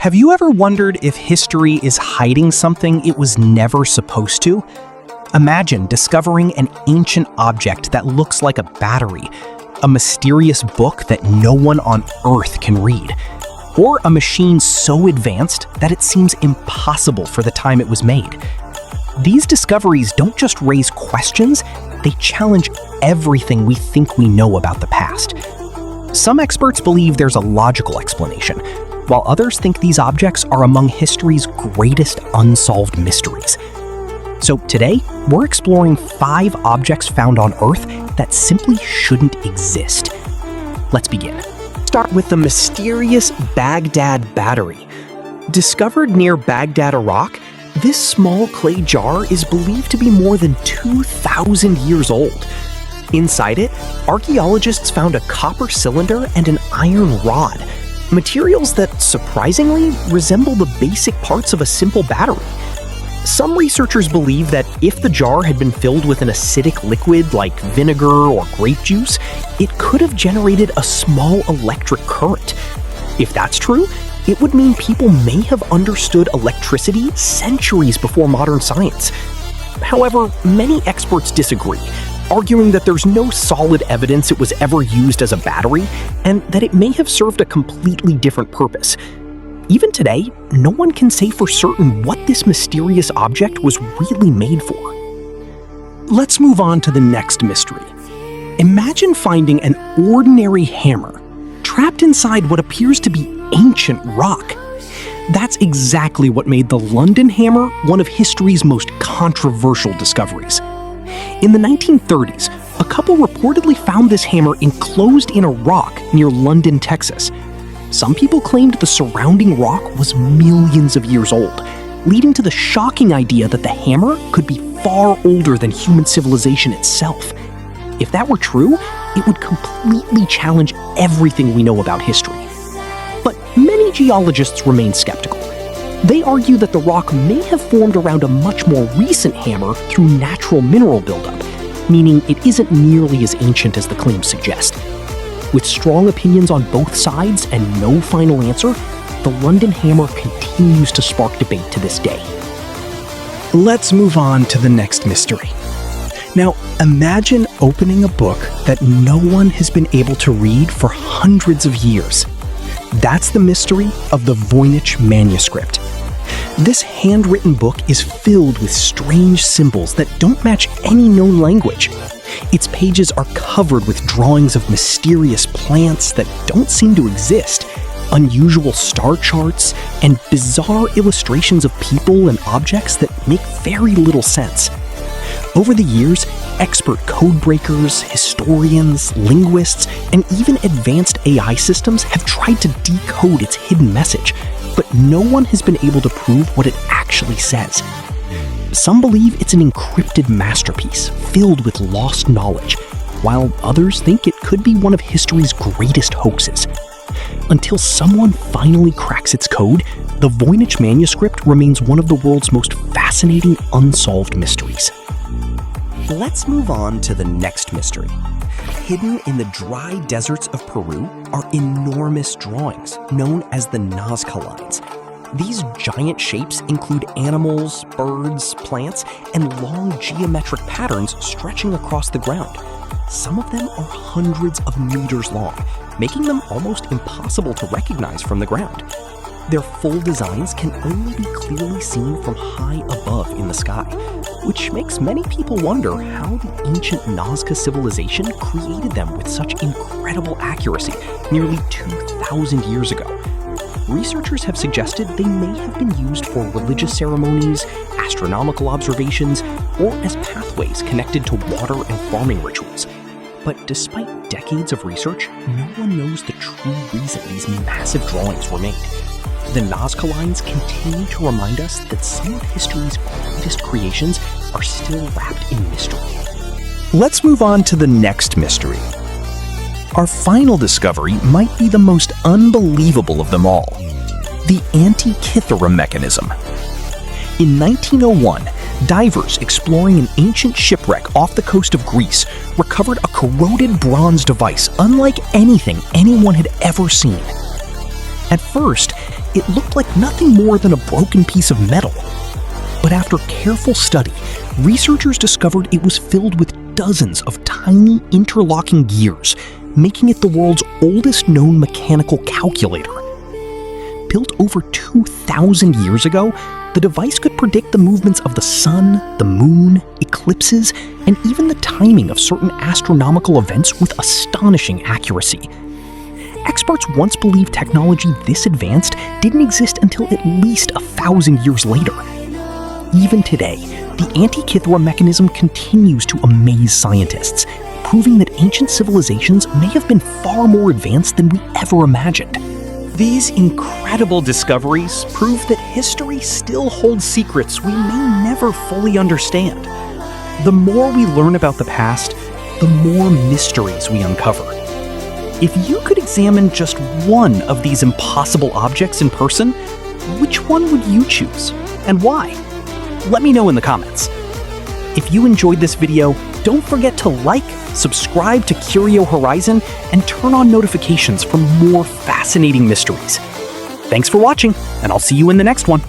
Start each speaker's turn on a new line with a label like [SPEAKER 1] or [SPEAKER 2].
[SPEAKER 1] Have you ever wondered if history is hiding something it was never supposed to? Imagine discovering an ancient object that looks like a battery, a mysterious book that no one on Earth can read, or a machine so advanced that it seems impossible for the time it was made. These discoveries don't just raise questions, they challenge everything we think we know about the past. Some experts believe there's a logical explanation, while others think these objects are among history's greatest unsolved mysteries. So today, we're exploring 5 objects found on Earth that simply shouldn't exist. Let's begin. Start with the mysterious Baghdad Battery. Discovered near Baghdad, Iraq, this small clay jar is believed to be more than 2,000 years old. Inside it, archaeologists found a copper cylinder and an iron rod, materials that surprisingly resemble the basic parts of a simple battery. Some researchers believe that if the jar had been filled with an acidic liquid like vinegar or grape juice, it could have generated a small electric current. If that's true, it would mean people may have understood electricity centuries before modern science. However, many experts disagree, arguing that there's no solid evidence it was ever used as a battery, and that it may have served a completely different purpose. Even today, no one can say for certain what this mysterious object was really made for. Let's move on to the next mystery. Imagine finding an ordinary hammer trapped inside what appears to be ancient rock. That's exactly what made the London hammer one of history's most controversial discoveries. In the 1930s, a couple reportedly found this hammer enclosed in a rock near London, Texas. Some people claimed the surrounding rock was millions of years old, leading to the shocking idea that the hammer could be far older than human civilization itself. If that were true, it would completely challenge everything we know about history. But many geologists remain skeptical. They argue that the rock may have formed around a much more recent hammer through natural mineral buildup, meaning it isn't nearly as ancient as the claims suggest. With strong opinions on both sides and no final answer, the London hammer continues to spark debate to this day. Let's move on to the next mystery. Now, imagine opening a book that no one has been able to read for hundreds of years. That's the mystery of the Voynich Manuscript. This handwritten book is filled with strange symbols that don't match any known language. Its pages are covered with drawings of mysterious plants that don't seem to exist, unusual star charts, and bizarre illustrations of people and objects that make very little sense. Over the years, expert code breakers, historians, linguists, and even advanced AI systems have tried to decode its hidden message, but no one has been able to prove what it actually says. Some believe it's an encrypted masterpiece filled with lost knowledge, while others think it could be one of history's greatest hoaxes. Until someone finally cracks its code, the Voynich Manuscript remains one of the world's most fascinating unsolved mysteries. Let's move on to the next mystery. Hidden in the dry deserts of Peru are enormous drawings known as the Nazca lines. These giant shapes include animals, birds, plants, and long geometric patterns stretching across the ground. Some of them are hundreds of meters long, making them almost impossible to recognize from the ground. Their full designs can only be clearly seen from high above in the sky, which makes many people wonder how the ancient Nazca civilization created them with such incredible accuracy nearly 2,000 years ago. Researchers have suggested they may have been used for religious ceremonies, astronomical observations, or as pathways connected to water and farming rituals. But despite decades of research, no one knows the true reason these massive drawings were made. The Nazca lines continue to remind us that some of history's greatest creations are still wrapped in mystery. Let's move on to the next mystery. Our final discovery might be the most unbelievable of them all: the Antikythera Mechanism. In 1901, divers exploring an ancient shipwreck off the coast of Greece recovered a corroded bronze device unlike anything anyone had ever seen. At first, it looked like nothing more than a broken piece of metal. But after careful study, researchers discovered it was filled with dozens of tiny interlocking gears, making it the world's oldest known mechanical calculator. Built over 2,000 years ago, the device could predict the movements of the sun, the moon, eclipses, and even the timing of certain astronomical events with astonishing accuracy. Experts once believed technology this advanced didn't exist until at least 1,000 years later. Even today, the Antikythera Mechanism continues to amaze scientists, proving that ancient civilizations may have been far more advanced than we ever imagined. These incredible discoveries prove that history still holds secrets we may never fully understand. The more we learn about the past, the more mysteries we uncover. If you could examine just one of these impossible objects in person, which one would you choose, and why? Let me know in the comments. If you enjoyed this video, don't forget to like, subscribe to Curio Horizon, and turn on notifications for more fascinating mysteries. Thanks for watching, and I'll see you in the next one.